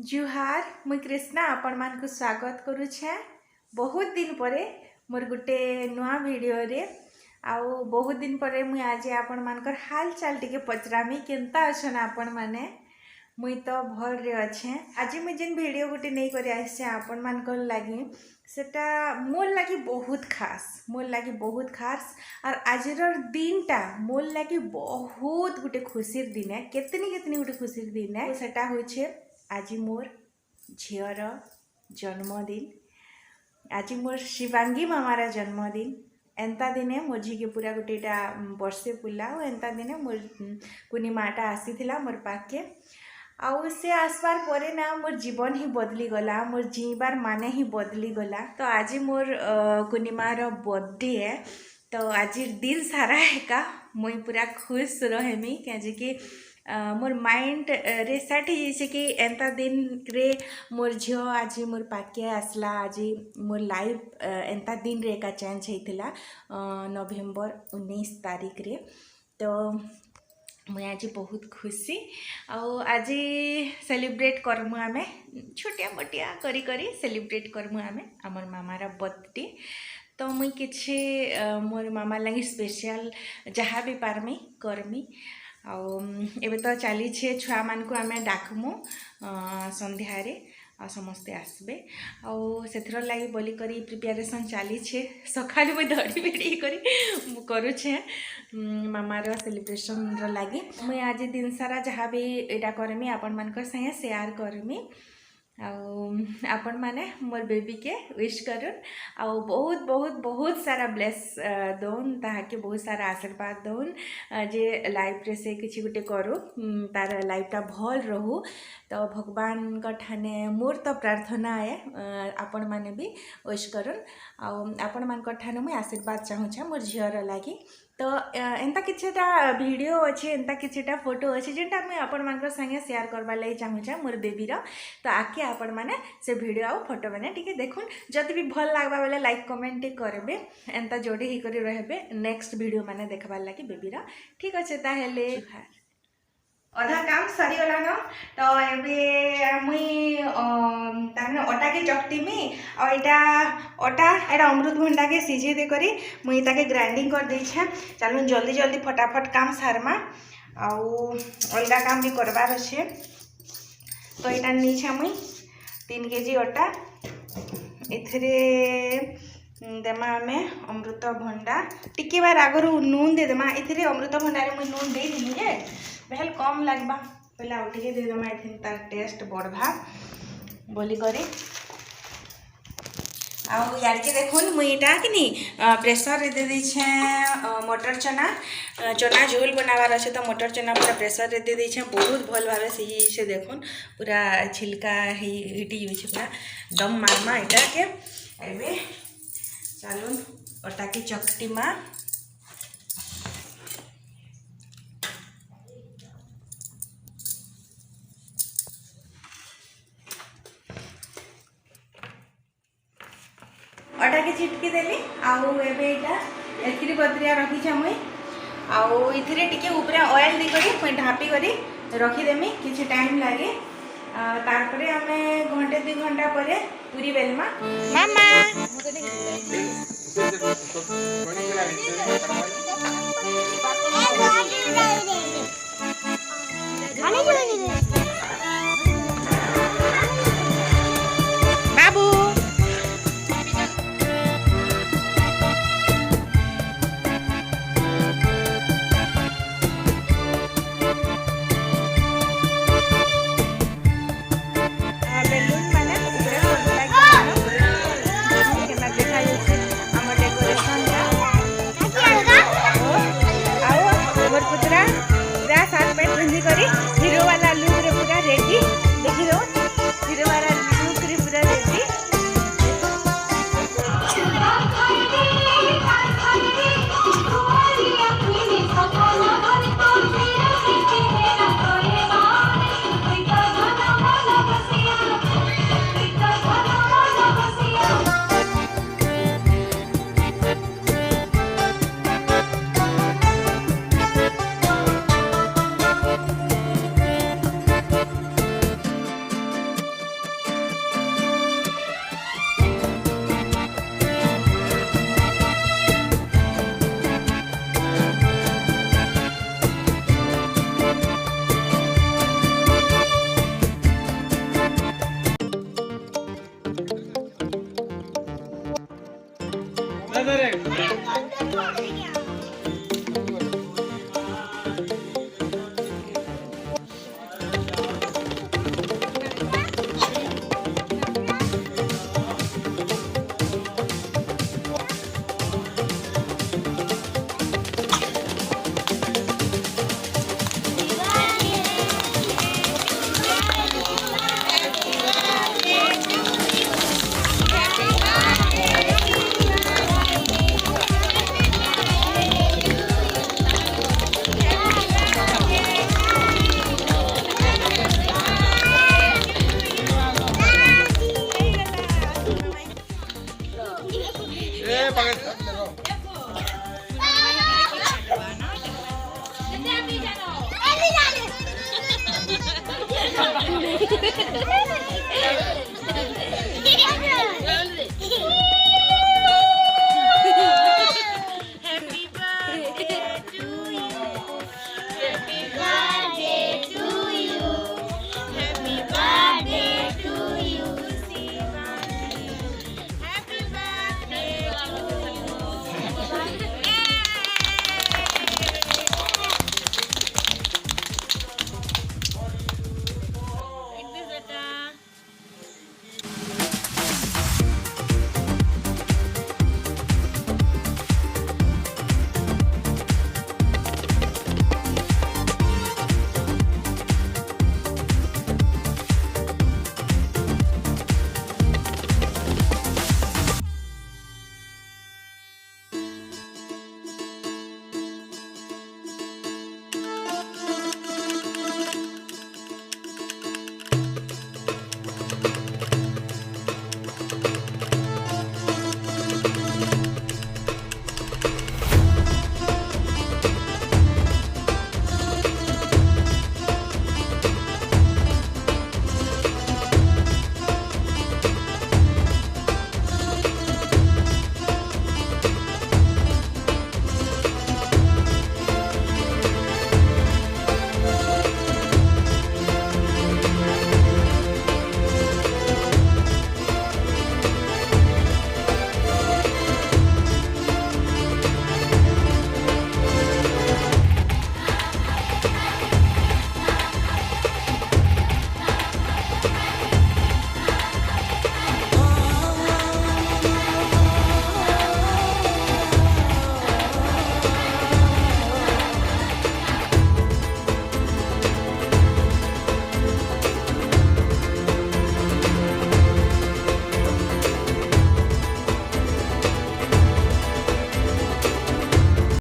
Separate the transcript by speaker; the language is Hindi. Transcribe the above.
Speaker 1: जुहार मुई कृष्णा आपण मान को स्वागत करुछे। बहुत दिन परे मोर गुटे नुआ वीडियो रे आउ बहुत दिन परे मुई आज आपण मानकर हाल चाल टिके पचरामी केनता अछन आपण माने। मुई तो भल रे अच्छे। आज मुई जेन वीडियो गुटे नहीं करी आसे आपण मानकर लागी सेटा मोर लागी बहुत खास और आजर दिनटा मोर लागी बहुत गुटे खुशीर दिन है। केतनी गुटे खुशीर दिन है सेटा होछे आज मोर झीर जन्मदिन। आज मोर शिवांगी मामार जन्मदिन। एंता दिने मोर झी के पूरा गोटेटा वर्षे पुला और एंता दिने मोर कुनी माटा आसीथिला मोर पाके आउ से आसबार परे ना मोर जीवन ही बदली गला, मोर जीवार माने ही बदली गला। तो आज मोर कुनिमार बर्थडे है तो आज दिन सारा एका मुई पूरा खुश रहेमी क्या मोर माइंड रे सेट हो कि एंता दिन रे मोर झियो आज मोर पाके आसला। आज मोर लाइफ एंता दिन रे का चेंज होता नवेम्बर 19 तारीख रे। तो मुझे आज बहुत खुशी आज सेलिब्रेट करमु आमे छोटिया मोटिया करी करी सेलिब्रेट करमु आमे आमर मामार बर्थडे। तो मुई किछि मोर मामा लगी स्पेशल जहाँ भी पारमी करमी। एबे तो चली छुआ मान को आमे डाकमु संध्यारे आ समस्ते आसबे आर लगी बोली करी प्रिपेरेसन चली सका मुझे दड़ी बेड़ी करुचे मामार सेलिब्रेशन लगी। मुझे आज दिन सारा जहाँ भी यहाँ करमी आपण मान संगे शेयर करमी आपण माने मोर बेबी के विश करूँ आउ बहुत बहुत बहुत सारा ब्लेस दौन ताके बहुत सारा आशीर्वाद दौन जे लाइफ रे से किसी गोटे करू तार लाइफटा भल रहू। तो भगवान का ठाने मोर तो प्रार्थना है आपण माने भी विश करूँ आपण मान ठाने मुझे आशीर्वाद चाहूँचे मोर झीर लगी। तो एंता किछटा वीडियो अच्छे एंता किछटा फोटो अच्छे जेटा मुझे आपण मान संगे शेयर करवा लगी चाहूँचे मोर बेबीर। तो आके आपण मैंने से वीडियो आ फोटो मैंने टी देखुन जदि भी भल लगवा बेले लाइक कमेंट करेंगे एंता जोड़ी ही करी रहे नेक्स्ट वीडियो मैंने देखबार लगी बेबीर। ठीक अच्छे ताहेले अधा काम सरीगलान। तो ये मुई अटा के चकटीमी और यहाँ अमृतभंडा के सीझे दे करी मुई ताके ग्राइंडिंग कर देछे। चलून जल्दी जल्दी फटाफट काम सारमा आउ अलगा काम भी करबार अच्छे। तो यहाँ नहीं मुई 3 केजी अटा इथरे देमा आमे अमृतभंडा टिके बार आगरू नून दे देमा। इथरे अमृतभंडा रे मुई नून दे दिनी जे बेहल कम लगवा पहले आउ टिके दे देमा इथिन तार टेस्ट बढ़वा बोली करी आउ यार के देखुन मुई इटा कि नी प्रेशर रे दे दीछे मटर चना झोल बनावार अच्छे। तो मटर चना पूरा प्रेशर रे दे दीछे बहुत भल भाव से देखुन पूरा छिलका हिटी होइछे पूरा दम मारमा इटा के। एबे चलून अटा के चकटीमा अटा के चिटकी देली आउ एबे इटा एतिरी बदरिया रखी मुई आउ इथिरे टिके ऊपर ऑयल दी करी मुई ढापी करी रखी देमी किछि टाइम लागे। तारपरे हमें घंटे 2 घंटा परे पूरी बेलमा मामा बाबू हीरो वाला